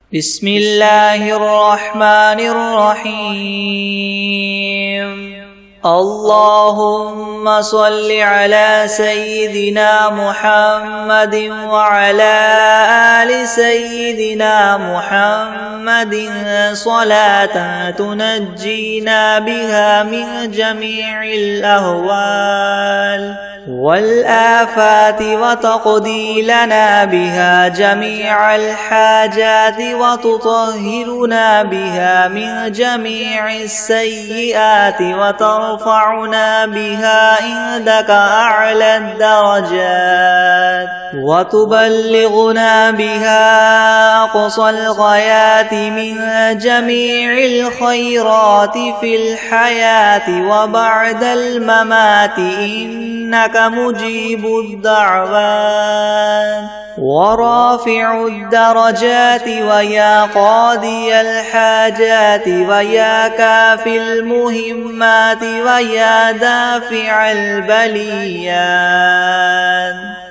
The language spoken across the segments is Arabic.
بسم الله الرحمن الرحيم. اللهم صل على سيدنا محمد وعلى آل سيدنا محمد صلاة تنجينا بها من جميع الأهوال والآفات وتقضي لنا بها جميع الحاجات وتطهرنا بها من جميع السيئات وترفعنا بها عندك أعلى الدرجات وتبلغنا بها أقصى الغايات من جميع الخيرات في الحياة وبعد الممات إنك مجيب الدعوات ورافع الدرجات ويا قاضي الحاجات ويا كافي المهمات ويا دافع البليات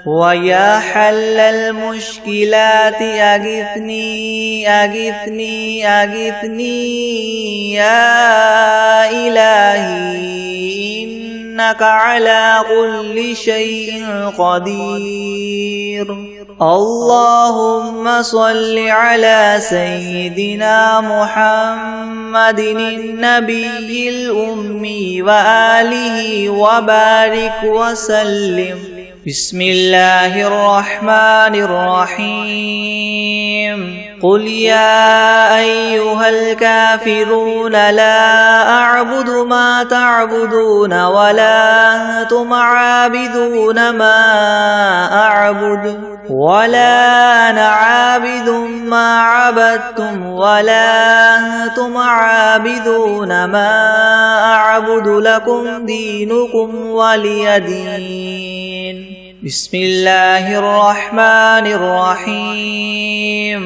ويا حل المشكلات أغثني أغثني أغثني يا إلهي إنك على كل شيء قدير. اللهم صل على سيدنا محمد النبي الأمي وآله وبارك وسلم. بسم الله الرحمن الرحيم. قل يا أيها الكافرون لا أعبد ما تعبدون ولا أنتم عابدون ما أعبد ولا أنا عابد ما عبدتم ولا أنتم عابدون ما أعبد لكم دينكم ولي دين. بسم الله الرحمن الرحيم.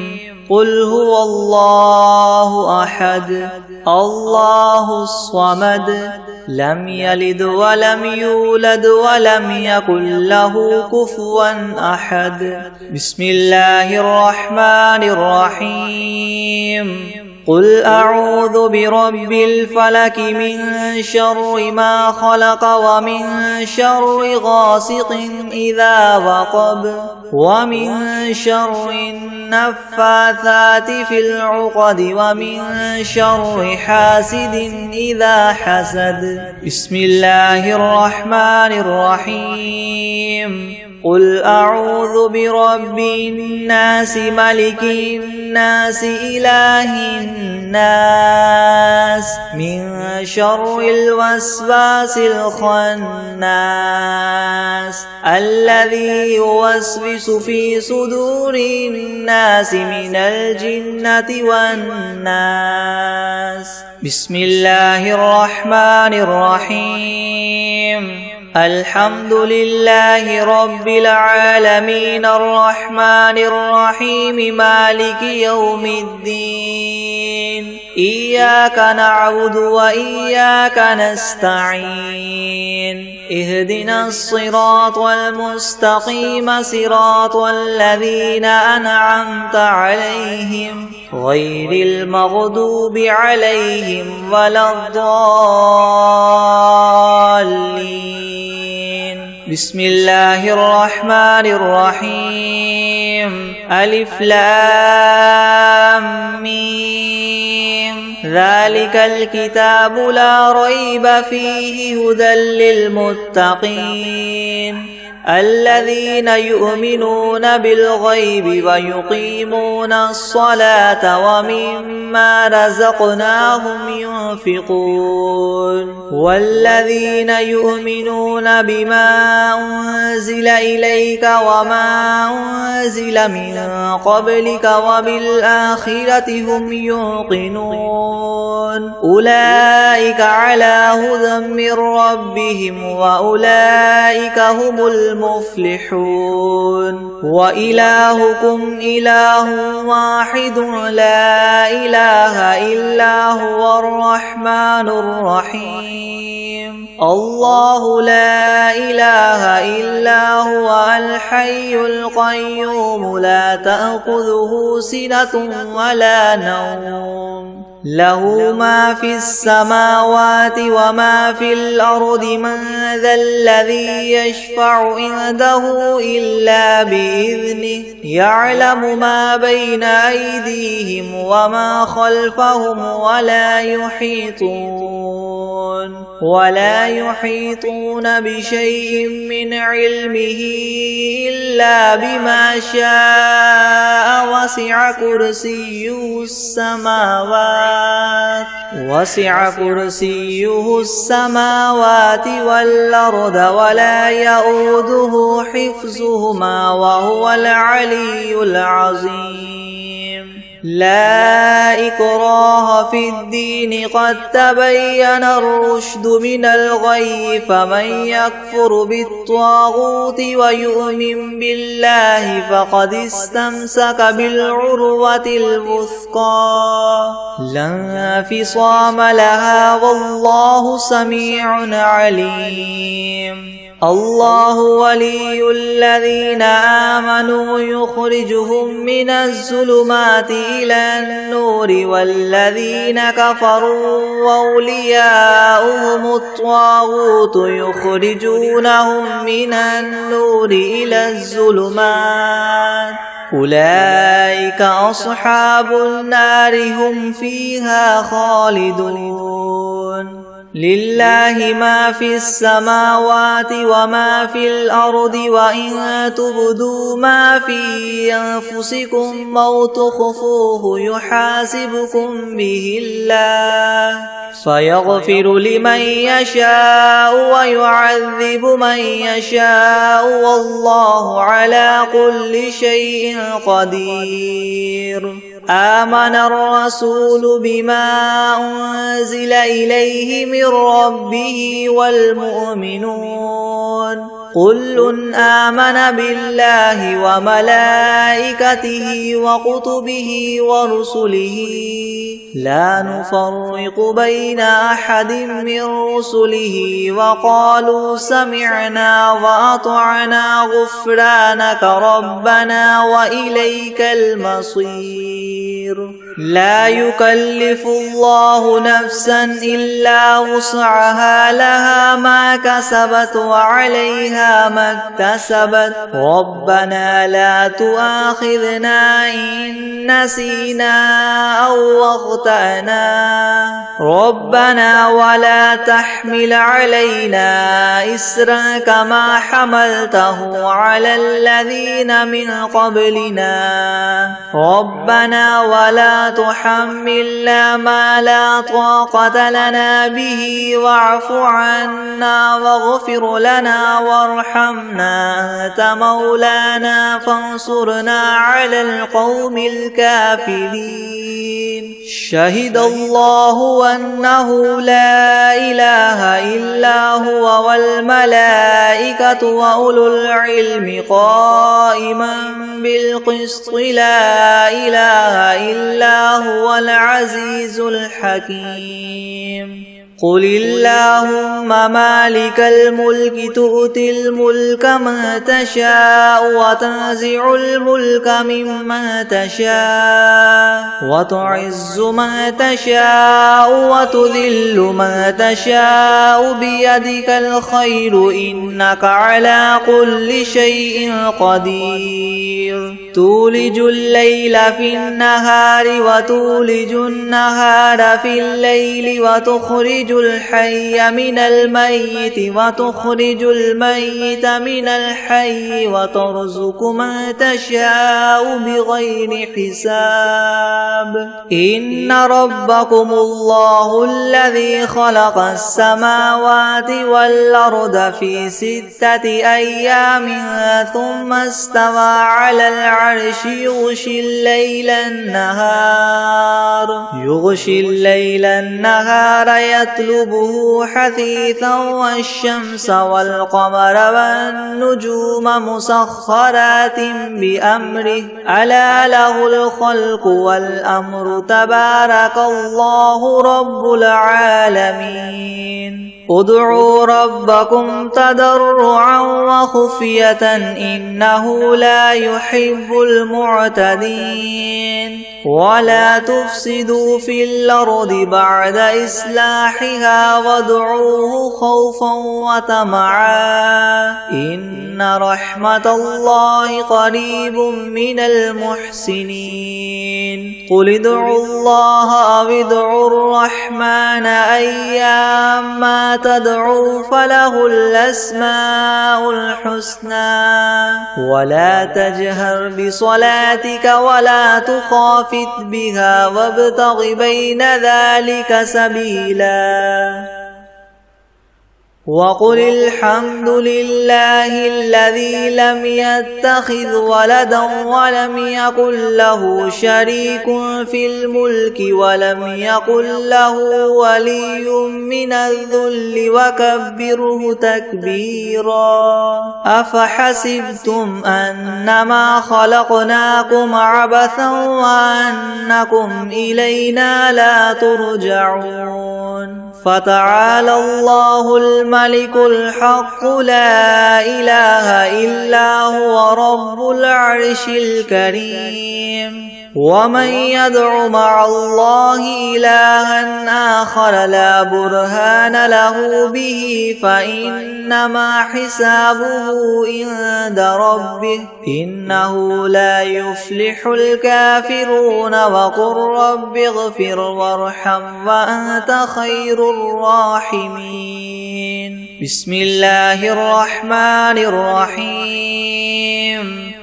قل هو الله أحد الله الصمد لم يلد ولم يولد ولم يكن له كفوا أحد. بسم الله الرحمن الرحيم. قل أعوذ برب الفلك من شر ما خلق ومن شر غاسق إذا وقب ومن شر النفاثات في العقد ومن شر حاسد إذا حسد. بسم الله الرحمن الرحيم. قل أعوذ برب الناس ملك الناس إله الناس من شر الوسواس الخناس الذي يوسوس في صدور الناس من الجنة والناس. بسم الله الرحمن الرحيم. الحمد لله رب العالمين الرحمن الرحيم مالك يوم الدين. إياك نعبد وإياك نستعين. اهدنا الصراط المستقيم صراط الذين أنعمت عليهم غير المغضوب عليهم ولا الضالين. بسم الله الرحمن الرحيم. ألف لام ميم. ذلك الكتاب لا ريب فيه هدى للمتقين الذين يؤمنون بالغيب ويقيمون الصلاة ومما رزقناهم ينفقون والذين يؤمنون بما أنزل إليك وما أنزل من قبلك وبالآخرة هم يوقنون أولئك على هدى من ربهم وأولئك هم المفلحون. وإلهكم إله واحد لا إله إلا هو الرحمن الرحيم. الله لا إله إلا هو الحي القيوم لا تأخذه سنة ولا نوم له ما في السماوات وما في الأرض من ذا الذي يشفع عنده إلا بإذنه يعلم ما بين أيديهم وما خلفهم ولا يحيطون بشيء من علمه إلا بما شاء وسع كرسيه السماوات والأرض ولا يؤوده حفظهما وهو العلي العظيم لا إكراه في الدين قد تبين الرشد من الغي فمن يكفر بالطاغوت ويؤمن بالله فقد استمسك بالعروة الوثقى لا انفصام لها والله سميع عليم الله ولي الذين آمنوا يخرجهم من الظلمات إلى النور والذين كفروا أولياؤهم الطاغوت يخرجونهم من النور إلى الظلمات أولئك أصحاب النار هم فيها خالدون لله ما في السماوات وما في الأرض وإن تبدوا ما في أنفسكم أو تخفوه يحاسبكم به الله فيغفر لمن يشاء ويعذب من يشاء والله على كل شيء قدير آمن الرسول بما أنزل إليه من ربه والمؤمنون كل آمن بالله وملائكته وكتبه ورسله لا نفرق بين أحد من رسله وقالوا سمعنا وأطعنا غفرانك ربنا وإليك المصير لا يكلف الله نفسا إلا وسعها لها ما كسبت وعليها ما اكتسبت ربنا لا تؤاخذنا إن نسينا أو أخطأنا ربنا ولا تحمل علينا إسرا كما حملته على الذين من قبلنا ربنا ولا تحملنا ما لا طاقة لنا به واعف عنا واغفر لنا وارحمنا أنت مولانا فانصرنا على القوم الكافرين شهد الله أنه لا إله إلا هو والملائكة وأولو العلم قائما بالقسط لا إله إلا هو العزيز الحكيم قل اللهم مالك الملك تؤتي الملك من تشاء وتنزع الملك ممن تشاء وتعز من تشاء وتذل من تشاء بيدك الخير إنك على كل شيء قدير تولج الليل في النهار وتولج النهار في الليل وتخرج الحي من الميت وتخرج الميت من الحي وترزق من تشاء بغير حساب إن ربكم الله الذي خلق السماوات والأرض في 6 أيام ثم استوى على العرش يغشي الليل النهار يطلبه حثيثا والشمس والقمر والنجوم مسخرات بأمره ألا له الخلق والأمر تبارك الله رب العالمين ادعوا ربكم تضرعا وخفية إنه لا يحب المعتدين ولا تفسدوا في الأرض بعد إصلاحها وادعوه خوفا وطمعا إن رحمة الله قريب من المحسنين قل ادعوا الله أو ادعوا الرحمن أيما تدعوا فله الأسماء الحسنى ولا تجهر بصلاتك ولا تخافت بها وابتغ بين ذلك سبيلا وقل الحمد لله الذي لم يتخذ ولدا ولم يكن له شريك في الملك ولم يكن له ولي من الذل وكبره تكبيرا أفحسبتم أنما خلقناكم عبثا وأنكم إلينا لا ترجعون فتعالى الله الملك الحق لا إله إلا هو رب العرش الكريم ومن يدع مع الله إلها آخر لا برهان له به فإنما حسابه عند ربه إنه لا يفلح الكافرون وقل رب اغفر وارحم وأنت خير الراحمين بسم الله الرحمن الرحيم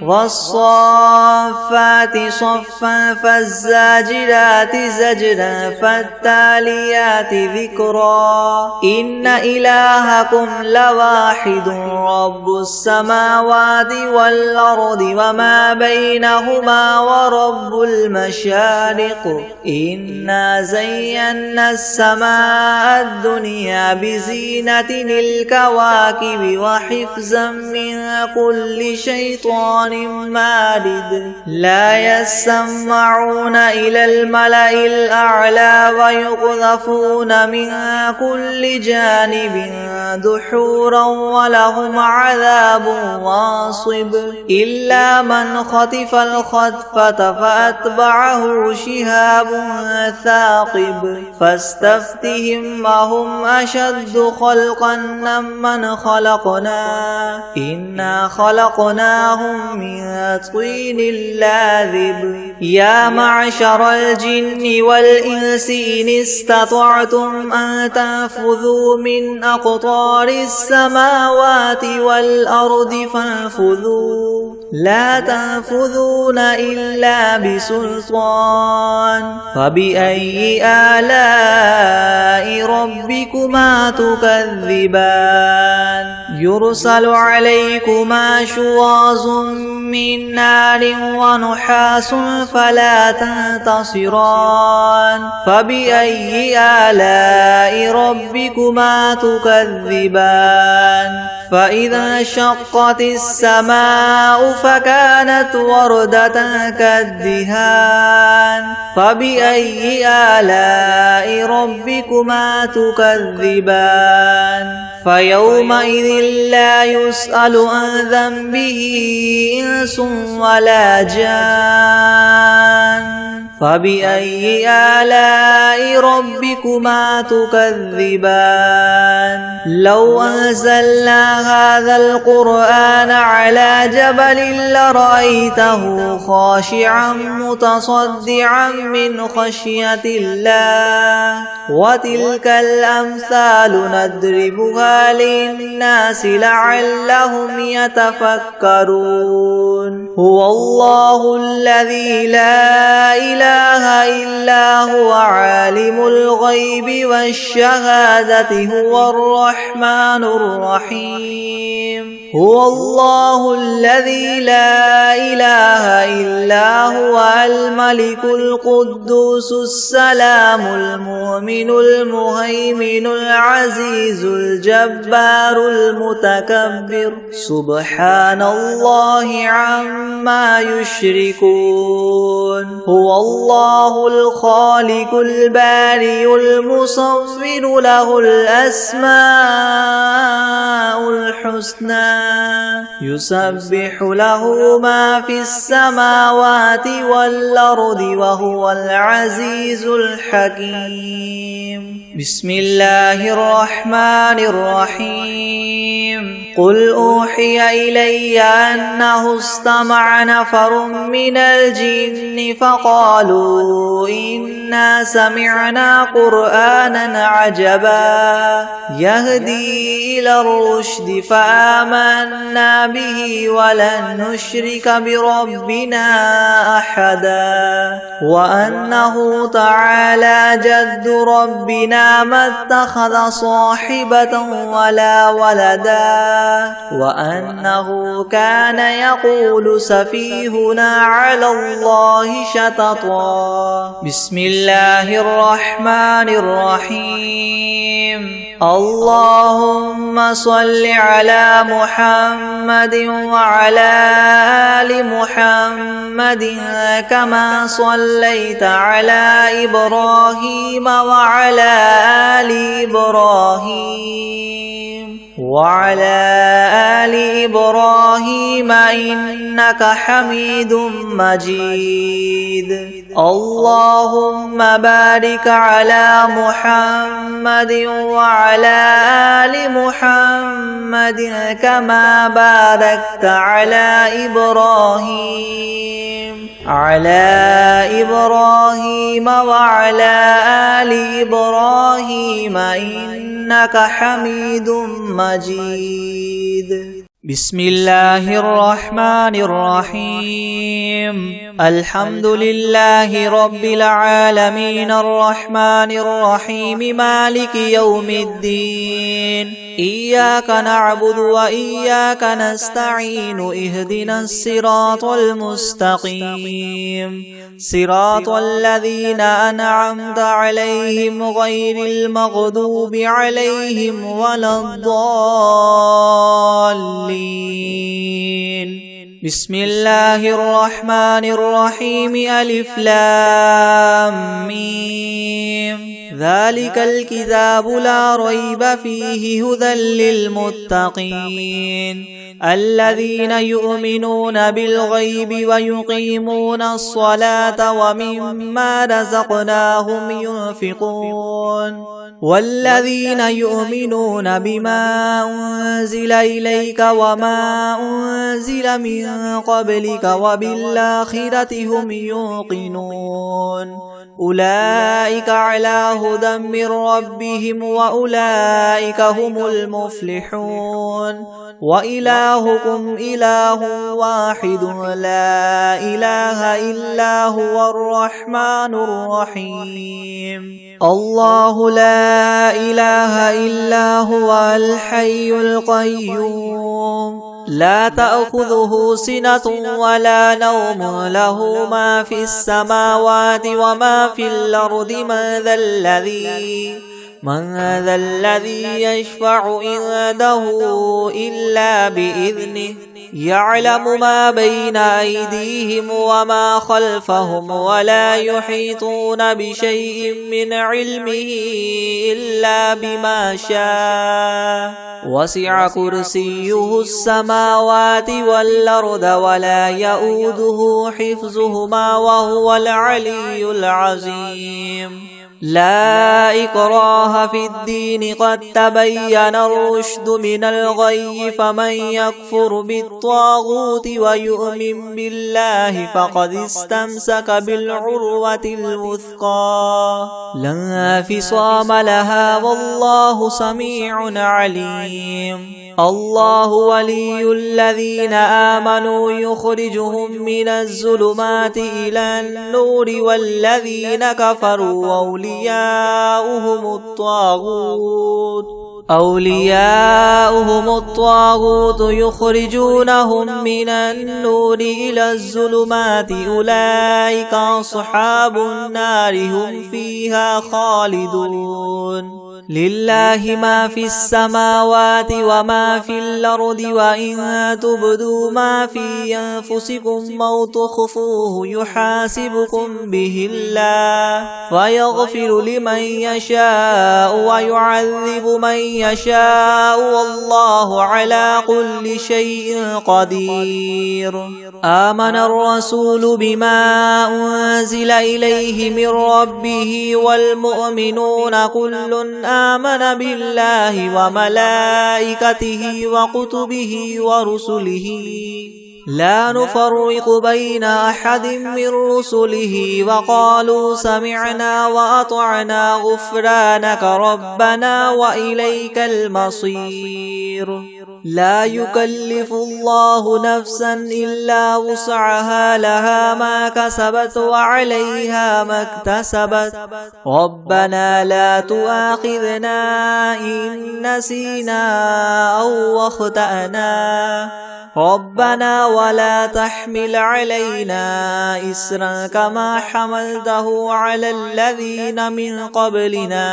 والصافات صفا فالزاجرات زجرا فالتاليات ذكرا إن إلهكم لواحد رب السماوات والأرض وما بينهما ورب المشارق إنا زينا السماء الدنيا بزينة الكواكب وحفظا من كل شيطان مارد لا يسمعون إلى الملأ الأعلى ويقذفون من كل جانب دحورا ولهم عذاب واصب إلا من خطف الخطفة فأتبعه شهاب ثاقب فاستفتهم أهم أشد خلقا ممن خلقنا إنا خلقناهم من طين لاذب يا معشر الجن والإنس إن استطعتم أن تنفذوا من أقطار السماوات والأرض فانفذوا لا تنفذون إلا بسلطان فبأي آلاء ربكما تكذبان يرسل عليكما شواظ من نار ونحاس فلا تنتصران فبأي آلاء ربكما تكذبان فإذا شقت السماء فكانت وردة كالدهان فبأي آلاء ربكما تكذبان فيومئذ لا يسأل عن ذنبه إنس ولا جان فبأي آلاء ربكما تكذبان لو أنزلنا هذا القرآن على جبل لرأيته خاشعا متصدعا من خشية الله وتلك الأمثال نضربها للناس لعلهم يتفكرون هو الله الذي لا إله إلا هو عالم الغيب والشهادة هو الرحمن الرحيم هو الله الذي لا إله إلا هو الملك القدوس السلام المؤمن المهيمن العزيز الجبار المتكبر سبحان الله عما يشركون هو الله الخالق البارئ المصور له الأسماء الحسنى يسبح له ما في السماوات والأرض وهو العزيز الحكيم. بسم الله الرحمن الرحيم. قل أوحي إلي أنه استمع نفر من الجن فقالوا إنا سمعنا قرآنا عجبا يهدي إلى الرشد فآمنا به ولن نشرك بربنا أحدا وأنه تعالى جد ربنا ما اتخذ صاحبة ولا ولدا وأنه كان يقول سفيهنا على الله شططا. بسم الله الرحمن الرحيم. اللهم صل على محمد وعلى آل محمد كما صليت على إبراهيم وعلى آل إبراهيم إنك حميد مجيد. اللهم بارك على محمد وعلى آل محمد كما باركت على إبراهيم وعلى آل إبراهيم إنك حميد مجيد. بسم الله الرحمن الرحيم. الحمد لله رب العالمين الرحمن الرحيم مالك يوم الدين إياك نعبد وإياك نستعين اهدنا الصراط المستقيم صراط الذين أنعمت عليهم غير المغضوب عليهم ولا الضالين. بسم الله الرحمن الرحيم. ألف لام ميم. ذلك الكتاب لا ريب فيه هدى للمتقين الذين يؤمنون بالغيب ويقيمون الصلاة ومما رزقناهم ينفقون والذين يؤمنون بما أنزل إليك وما أنزل من قبلك وبالآخرة هم يوقنون أولئك على هدى من ربهم وأولئك هم المفلحون. وإلهكم إله واحد لا إله إلا هو الرحمن الرحيم. الله لا إله إلا هو الحي القيوم لا تأخذه سنة ولا نوم له ما في السماوات وما في الأرض من ذا الذي يشفع عنده إلا بإذنه يعلم ما بين أيديهم وما خلفهم ولا يحيطون بشيء من علمه إلا بما شاء وسع كرسيه السماوات والأرض ولا يؤوده حفظهما وهو العلي العظيم. لا إكراه في الدين قد تبين الرشد من الغي فمن يكفر بالطاغوت ويؤمن بالله فقد استمسك بالعروة الوثقى لا انفصام لها والله سميع عليم. الله ولي الذين آمنوا يخرجهم من الظلمات إلى النور والذين كفروا أولياؤهم الطاغوت يخرجونهم من النور إلى الظلمات أولئك أصحاب النار هم فيها خالدون. لله ما في السماوات وما في الأرض وإن تبدوا ما في أنفسكم أو تخفوه يحاسبكم به الله فيغفر لمن يشاء ويعذب من يشاء والله على كل شيء قدير. آمن الرسول بما أنزل إليه من ربه والمؤمنون كل آمن بالله وملائكته وكتبه ورسله لا نفرق بين أحد من رسله وقالوا سمعنا وأطعنا غفرانك ربنا وإليك المصير. لا يكلف الله نفسا إلا وسعها لها ما كسبت وعليها ما اكتسبت ربنا لا تؤاخذنا إن نسينا أو أخطأنا ربنا ولا تحمل علينا إسرا كما حملته على الذين من قبلنا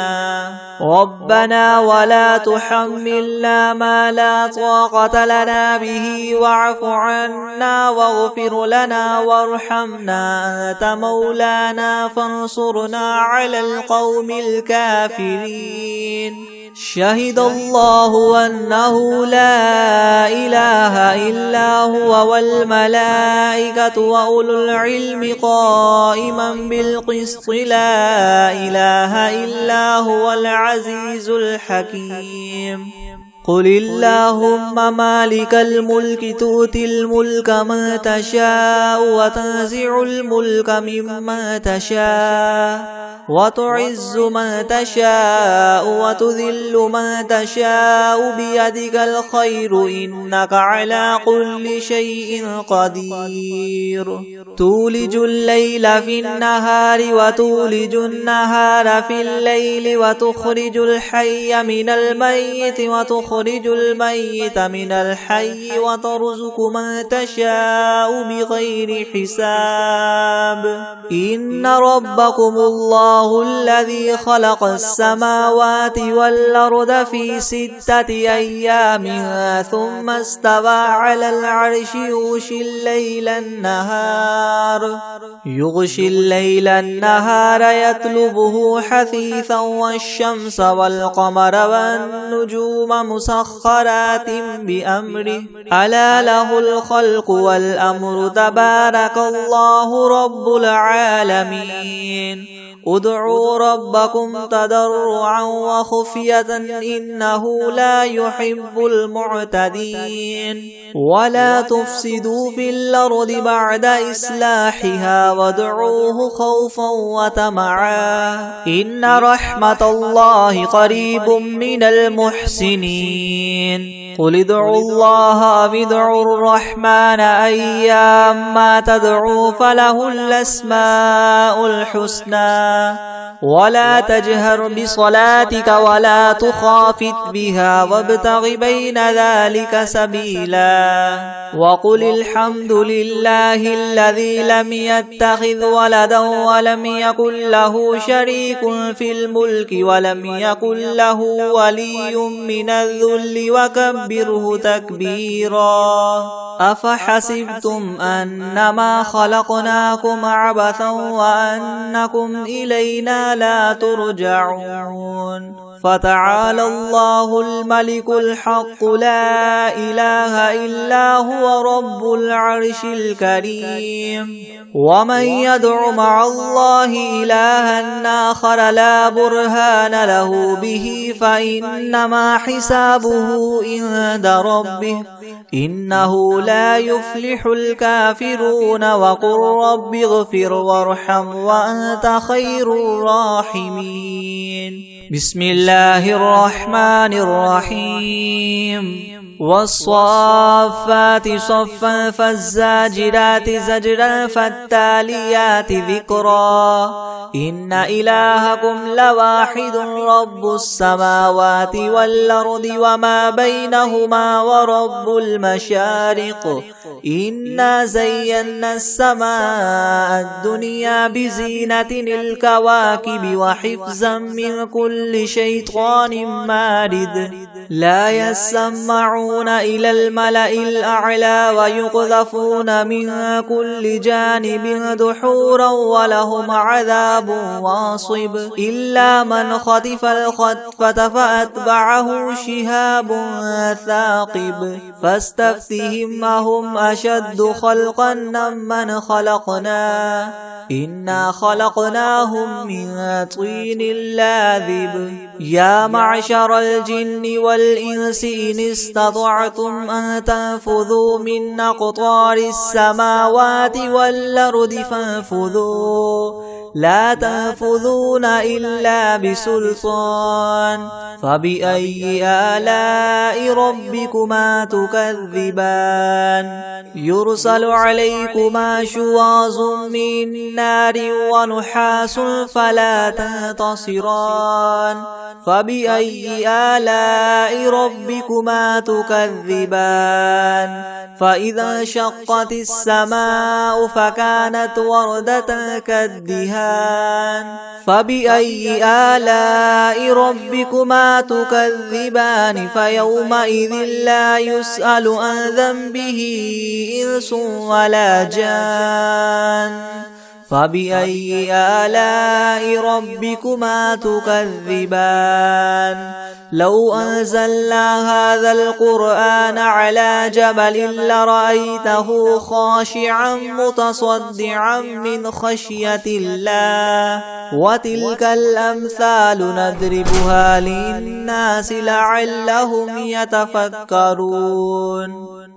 ربنا ولا تحملنا ما لا طاقة لنا به واعف عنا واغفر لنا وارحمنا أنت مولانا فانصرنا على القوم الكافرين. شهد الله أنه لا إله إلا هو والملائكة وأولو العلم قائما بالقسط لا إله إلا هو العزيز الحكيم. قل اللهم مالك الملك تؤتي الملك من تشاء وتنزع الملك ممن تشاء وتعز من تشاء وتذل من تشاء بيدك الخير إنك على كل شيء قدير. تولج الليل في النهار وتولج النهار في الليل وتخرج الحي من الميت وتخرج الميت من الحي وترزق من تشاء بغير حساب. إن ربكم الله الذي خلق السماوات والأرض في 6 أيام ثم استوى على العرش يغشي الليل النهار يطلبه حثيثا والشمس والقمر والنجوم مسخرات بأمره ألا له الخلق والأمر تبارك الله رب العالمين. ادعوا ربكم تضرعا وخفية إنه لا يحب المعتدين. ولا تفسدوا في الأرض بعد إصلاحها وادعوه خوفا وطمعا إن رحمة الله قريب من المحسنين. قل ادعوا الله أو ادعوا الرحمن أيما تدعوا فله الأسماء الحسنى ولا تجهر بصلاتك ولا تخافت بها وابتغ بين ذلك سبيلا. وقل الحمد لله الذي لم يتخذ ولدا ولم يكن له شريك في الملك ولم يكن له ولي من الذل وكبره تكبيرا. أفحسبتم أنما خلقناكم عبثا وأنكم إلينا لا ترجعون. فتعالى الله الملك الحق لا إله إلا هو رب العرش الكريم. ومن يدع مع الله إلها آخر لا برهان له به فإنما حسابه عند ربه إنه لا يفلح الكافرون. وقل رب اغفر وارحم وأنت خير الراحمين. بسم الله الرحمن الرحيم. والصافات صفا فالزاجرات زجرا فالتاليات ذكرا إن إلهكم لواحد رب السماوات والأرض وما بينهما ورب المشارق إنا زينا السماء الدنيا بزينة الكواكب وحفظا من كل شيطان مارد لا يسمعون إلى الملأ الأعلى ويقذفون من كل جانب دحورا ولهم عذاب واصب إلا من خطف الخطفة فأتبعه شهاب ثاقب فاستفتهم أهم أشد خلقا ممن خلقنا إنا خلقناهم من طين لاذب يا معشر الجن والإنس إن استطعتم أن تنفذوا من أقطار السماوات والأرض فانفذوا لا تنفذون إلا بسلطان فبأي آلاء ربكما تكذبان يرسل عليكما شواظ من نار ونحاس فلا تنتصران فبأي آلاء ربكما تكذبان فإذا انشقت السماء فكانت وردة كالدهان فبأي آلاء ربكما تكذبان فيومئذ لا يسأل عن ذنبه إنس ولا جان فبأي آلاء ربكما تكذبان لو أنزلنا هذا القرآن على جبل لرأيته خاشعا متصدعا من خشية الله وتلك الأمثال نضربها للناس لعلهم يتفكرون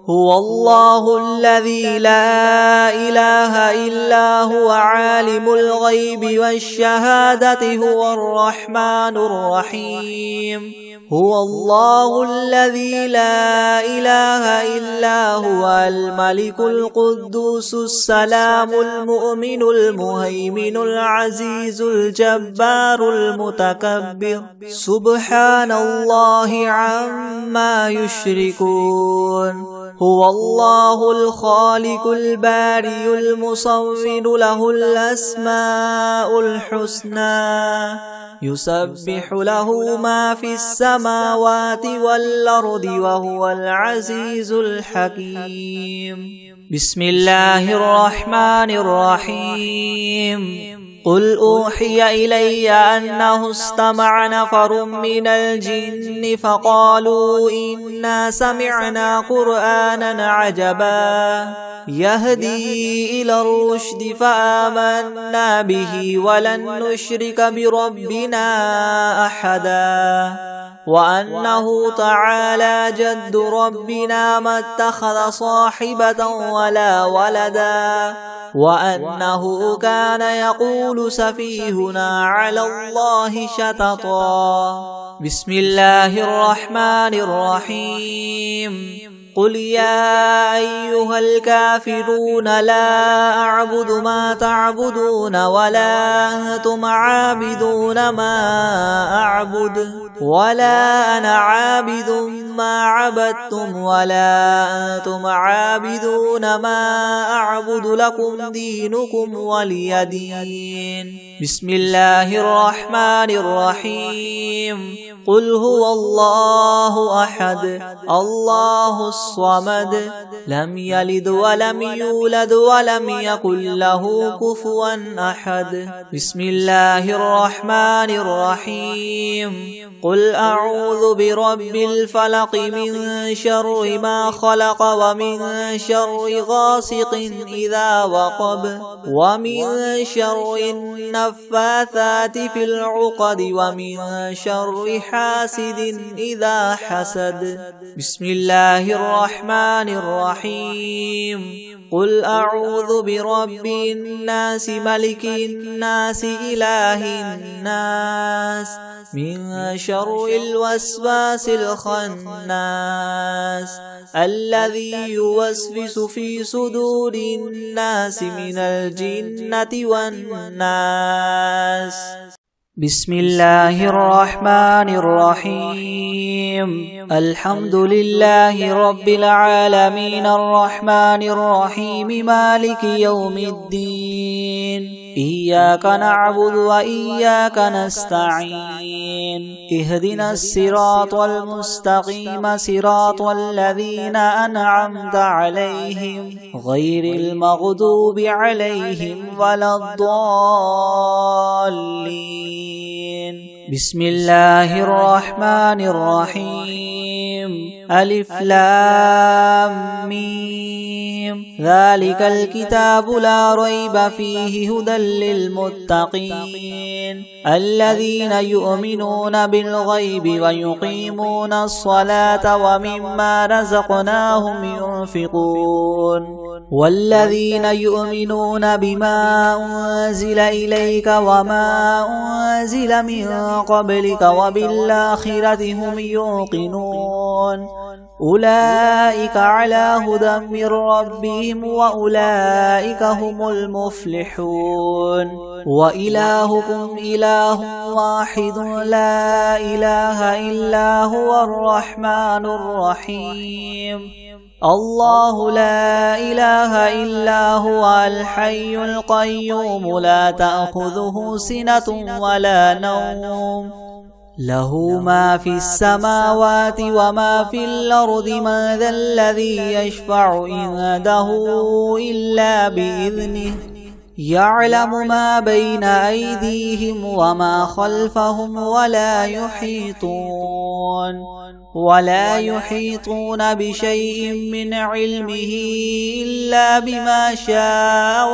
هو الله الذي لا إله إلا هو عالم الغيب والشهادة هو الرحمن الرحيم هو الله الذي لا إله إلا هو الملك القدوس السلام المؤمن المهيمن العزيز الجبار المتكبر سبحان الله عما يشركون هو الله الخالق الباري المصور له الأسماء الحسنى يسبح له ما في السماوات والأرض وهو العزيز الحكيم بسم الله الرحمن الرحيم قل أوحي إلي أنه استمع نفر من الجن فقالوا إنا سمعنا قرآنا عجبا يهدي إلى الرشد فآمنا به ولن نشرك بربنا أحدا وأنه تعالى جد ربنا ما اتخذ صاحبة ولا ولدا وأنه كان يقول سفيهنا على الله شططا بسم الله الرحمن الرحيم قل يا أيها الكافرون لا أعبد ما تعبدون ولا أنتم عابدون ما أعبد ولا أنا عابد ما عبدتم ولا أنتم عابدون ما أعبد لكم دينكم ولي دين بسم الله الرحمن الرحيم قل هو الله أحد الله الصمد لم يلد ولم يولد ولم يكن له كفوا أحد بسم الله الرحمن الرحيم قل أعوذ برب الفلق من شر ما خلق ومن شر غاسق إذا وقب ومن شر النفاثات في العقد ومن شر حاسد إذا حسد بسم الله الرحمن الرحيم قل أعوذ برب الناس ملك الناس إله الناس من شر الوسواس الخناس الذي يوسوس في صدور الناس من الجنة والناس. بسم الله الرحمن الرحيم. الحمد لله رب العالمين الرحمن الرحيم مالك يوم الدين. إياك نعبد وإياك نستعين. اهدنا الصراط المستقيم صراط الذين أنعمت عليهم غير المغضوب عليهم ولا الضالين. بسم الله الرحمن الرحيم. ألف لام ميم. ذلك الكتاب لا ريب فيه هدى للمتقين الذين يؤمنون بالغيب ويقيمون الصلاة ومما رزقناهم ينفقون والذين يؤمنون بما أنزل إليك وما أنزل من قبلك وبالآخرة هم يوقنون أولئك على هدى من ربهم وأولئك هم المفلحون. وإلهكم إله واحد لا إله إلا هو الرحمن الرحيم. الله لا إله إلا هو الحي القيوم لا تأخذه سنة ولا نوم له ما في السماوات وما في الأرض. من ذا الذي يشفع عنده إلا بإذنه يعلم ما بين أيديهم وما خلفهم ولا يحيطون بشيء من علمه إلا بما شاء.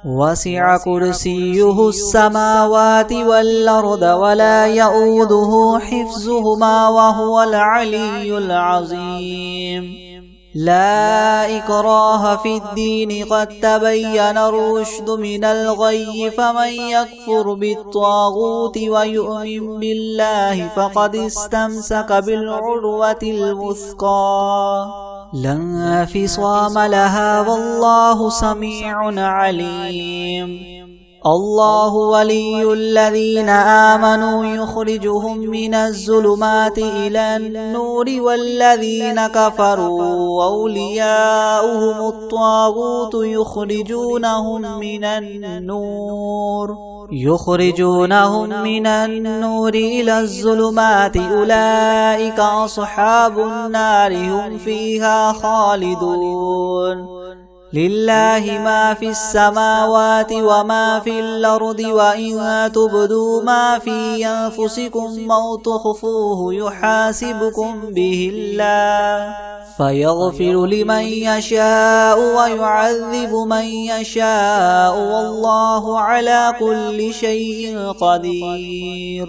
وسع كرسيه السماوات والأرض ولا يؤوده حفظهما وهو العلي العظيم. لا إكراه في الدين قد تبين الرشد من الغي. فمن يكفر بالطاغوت ويؤمن بالله فقد استمسك بالعروة الوثقى لا انفصام لها والله سميع عليم. الله ولي الذين آمنوا يخرجهم من الظلمات إلى النور والذين كفروا أولياؤهم الطاغوت يخرجونهم من النور إلى الظلمات. أولئك أصحاب النار هم فيها خالدون. لله ما في السماوات وما في الأرض وإن تبدوا ما في أنفسكم أو تخفوه يحاسبكم به الله فيغفر لمن يشاء ويعذب من يشاء والله على كل شيء قدير.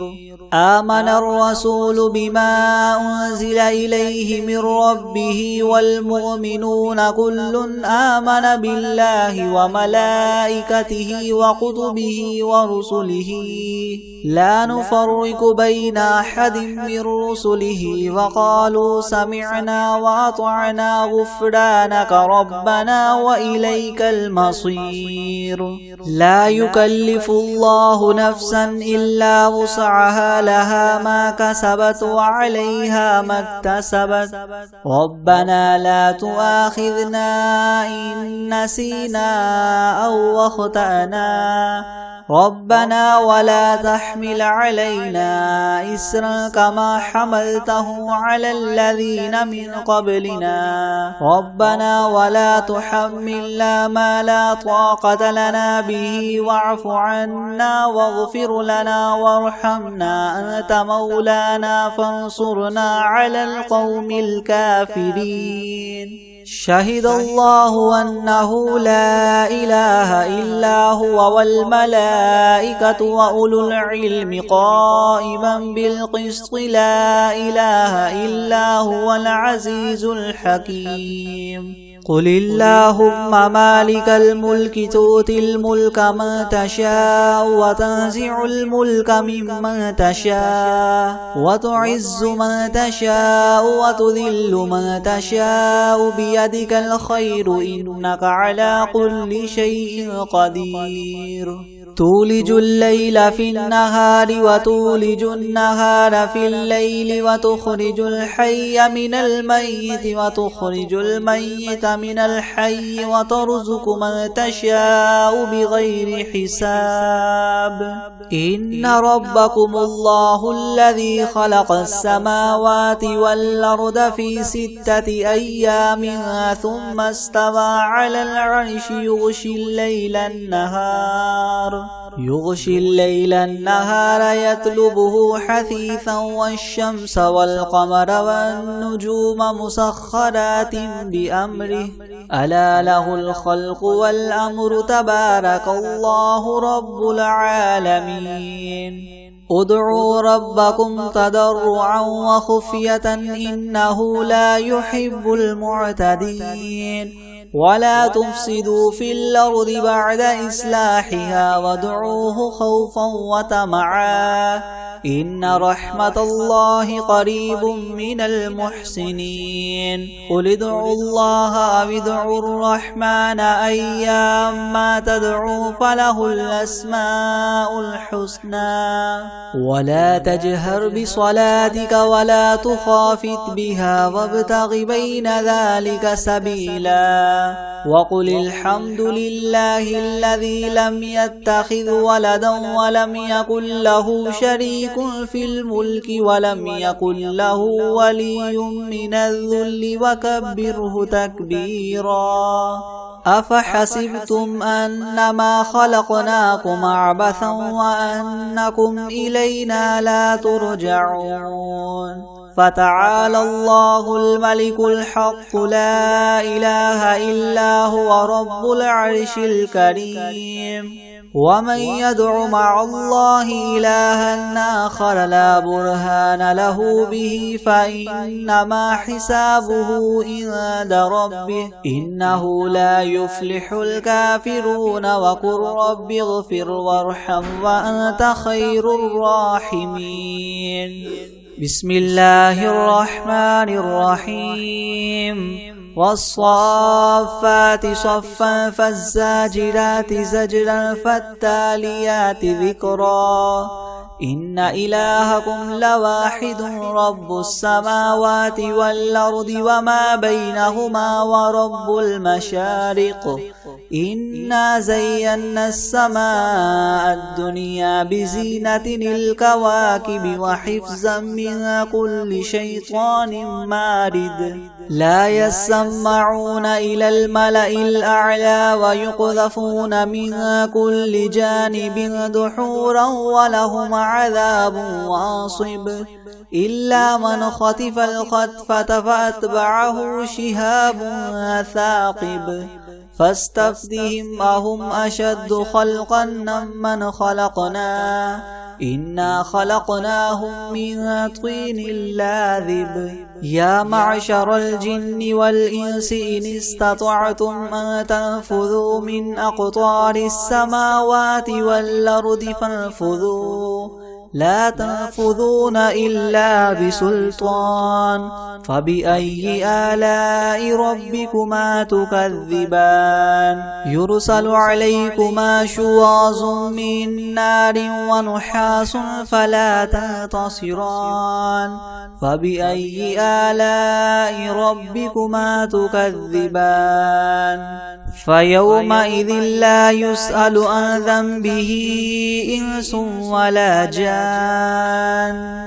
آمن الرسول بما أنزل إليه من ربه والمؤمنون كل آمن بالله وملائكته وكتبه ورسله لا نفرق بين أحد من رسله وقالوا سمعنا وأطعنا غفرانك ربنا وإليك المصير. لا يكلف الله نفسا إلا وسعها لها ما كسبت وعليها ما اكتسبت. ربنا لا تؤاخذنا إن نسينا أو أخطأنا ربنا ولا تحمل علينا إسرا كما حملته على الذين من قبلنا ربنا ولا تحملنا ما لا طاقة لنا به واعف عنا واغفر لنا وارحمنا أنت مولانا فانصرنا على القوم الكافرين. شهد الله أنه لا إله إلا هو والملائكة وأولو العلم قائما بالقسط لا إله إلا هو العزيز الحكيم. قل اللهم مالك الملك تؤتي الملك من تشاء وتنزع الملك ممن تشاء وتعز من تشاء وتذل من تشاء بيدك الخير إنك على كل شيء قدير تولج الليل في النهار وتولج النهار في الليل وتخرج الحي من الميت وتخرج الميت من الحي وترزق من تشاء بغير حساب إن ربكم الله الذي خلق السماوات والأرض في 6 أيام ثم استوى على العرش يغشي الليل النهار يطلبه حثيثا والشمس والقمر والنجوم مسخرات بأمره ألا له الخلق والأمر تبارك الله رب العالمين ادعوا ربكم تضرعا وخفية إنه لا يحب المعتدين ولا تفسدوا في الأرض بعد إصلاحها وادعوه خوفا وطمعا إن رحمة الله قريب من المحسنين قل ادعوا الله أو ادعوا الرحمن أيما تدعوا فله الأسماء الحسنى ولا تجهر بصلاتك ولا تخافت بها وابتغ بين ذلك سبيلا وقل الحمد لله الذي لم يتخذ ولدا ولم يكن له شريك في الملك ولم يكن له ولي من الذل وكبره تكبيرا أفحسبتم أنما خلقناكم عبثا وأنكم إلينا لا ترجعون فتعالى الله الملك الحق لا إله إلا هو رب العرش الكريم ومن يدع مع الله إلها آخر لا برهان له به فإنما حسابه عند ربه إنه لا يفلح الكافرون وقل رب اغفر وارحم وأنت خير الراحمين بسم الله الرحمن الرحيم والصافات صفا فالزاجرات زجرا فالتاليات ذكرا إن إلهكم لواحد رب السماوات والأرض وما بينهما ورب المشارق إنا زينا السماء الدنيا بزينة الكواكب وحفظا من كل شيطان مارد لا يسمعون إلى الملأ الأعلى ويقذفون من كل جانب دحورا ولهم عذاب واصب إلا من خطف الخطفة فأتبعه شهاب ثاقب فاستفتهم أهم أشد خلقا ممن خلقنا إنا خلقناهم من طين لاذب يا معشر الجن والإنس إن استطعتم أن تنفذوا من أقطار السماوات والأرض فانفذوا لا تنفذون إلا بسلطان فبأي آلاء ربكما تكذبان يرسل عليكما شواظ من نار ونحاس فلا تنتصران فبأي آلاء ربكما تكذبان فيومئذ لا يسأل عن ذنبه إنس ولا جان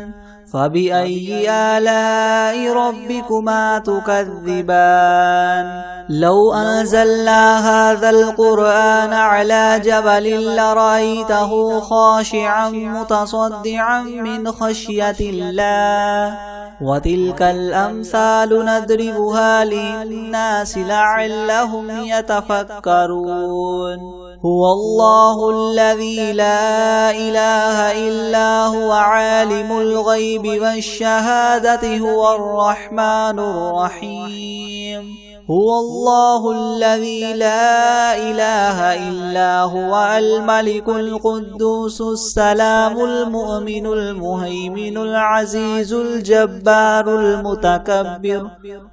فبأي آلاء ربكما تكذبان لو أنزلنا هذا القرآن على جبل لرأيته خاشعا متصدعا من خشية الله وتلك الأمثال نضربها للناس لعلهم يتفكرون هو الله الذي لا إله إلا هو عالم الغيب والشهادة هو الرحمن الرحيم هو الله الذي لا إله إلا هو الملك القدوس السلام المؤمن المهيمن العزيز الجبار المتكبر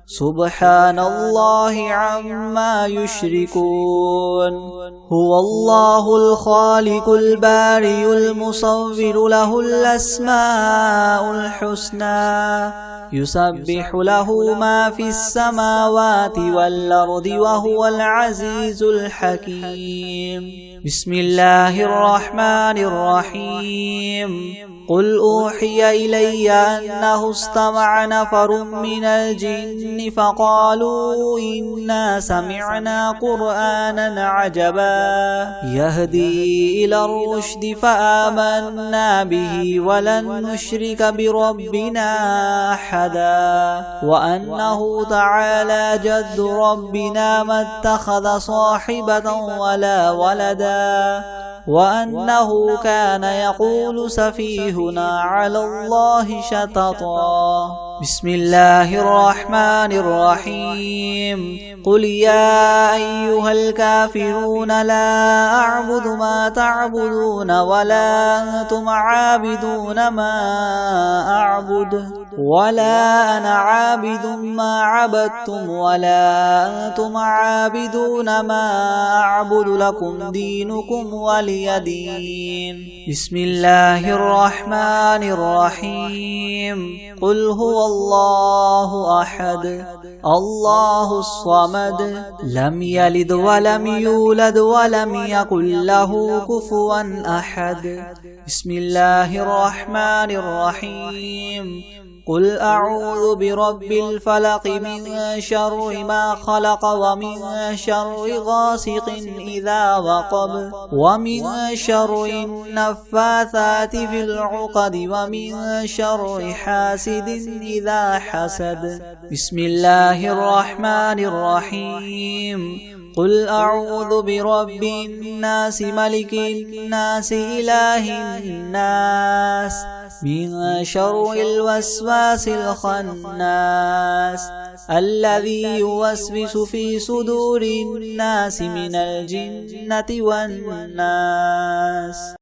سبحان الله عما يشركون هو الله الخالق البارئ المصور له الأسماء الحسنى يسبح له ما في السماوات والأرض وهو العزيز الحكيم بسم الله الرحمن الرحيم قل أوحي إلي أنه استمع نفر من الجن فقالوا إنا سمعنا قرآنا عجبا يهدي إلى الرشد فآمنا به ولن نشرك بربنا أحدا وأنه تعالى جد ربنا ما اتخذ صاحبة ولا ولدا وأنه كان يقول سفيهنا على الله شططا بسم الله الرحمن الرحيم قل يا أيها الكافرون لا أعبد ما تعبدون ولا أنتم عابدون ما أعبد ولا أنا عابد ما عبدتم ولا أنتم عابدون ما أعبد لكم دينكم ولي دين بسم الله الرحمن الرحيم قل هو الله أحد الله الصمد لم يلد ولم يولد ولم يكن له كفوا أحد بسم الله الرحمن الرحيم قل أعوذ برب الفلق من شر ما خلق ومن شر غاسق إذا وقب ومن شر النفاثات في العقد ومن شر حاسد إذا حسد بسم الله الرحمن الرحيم قل أعوذ برب الناس ملك الناس إله الناس من شر الوسواس الخناس الذي يوسوس في صدور الناس من الجنة والناس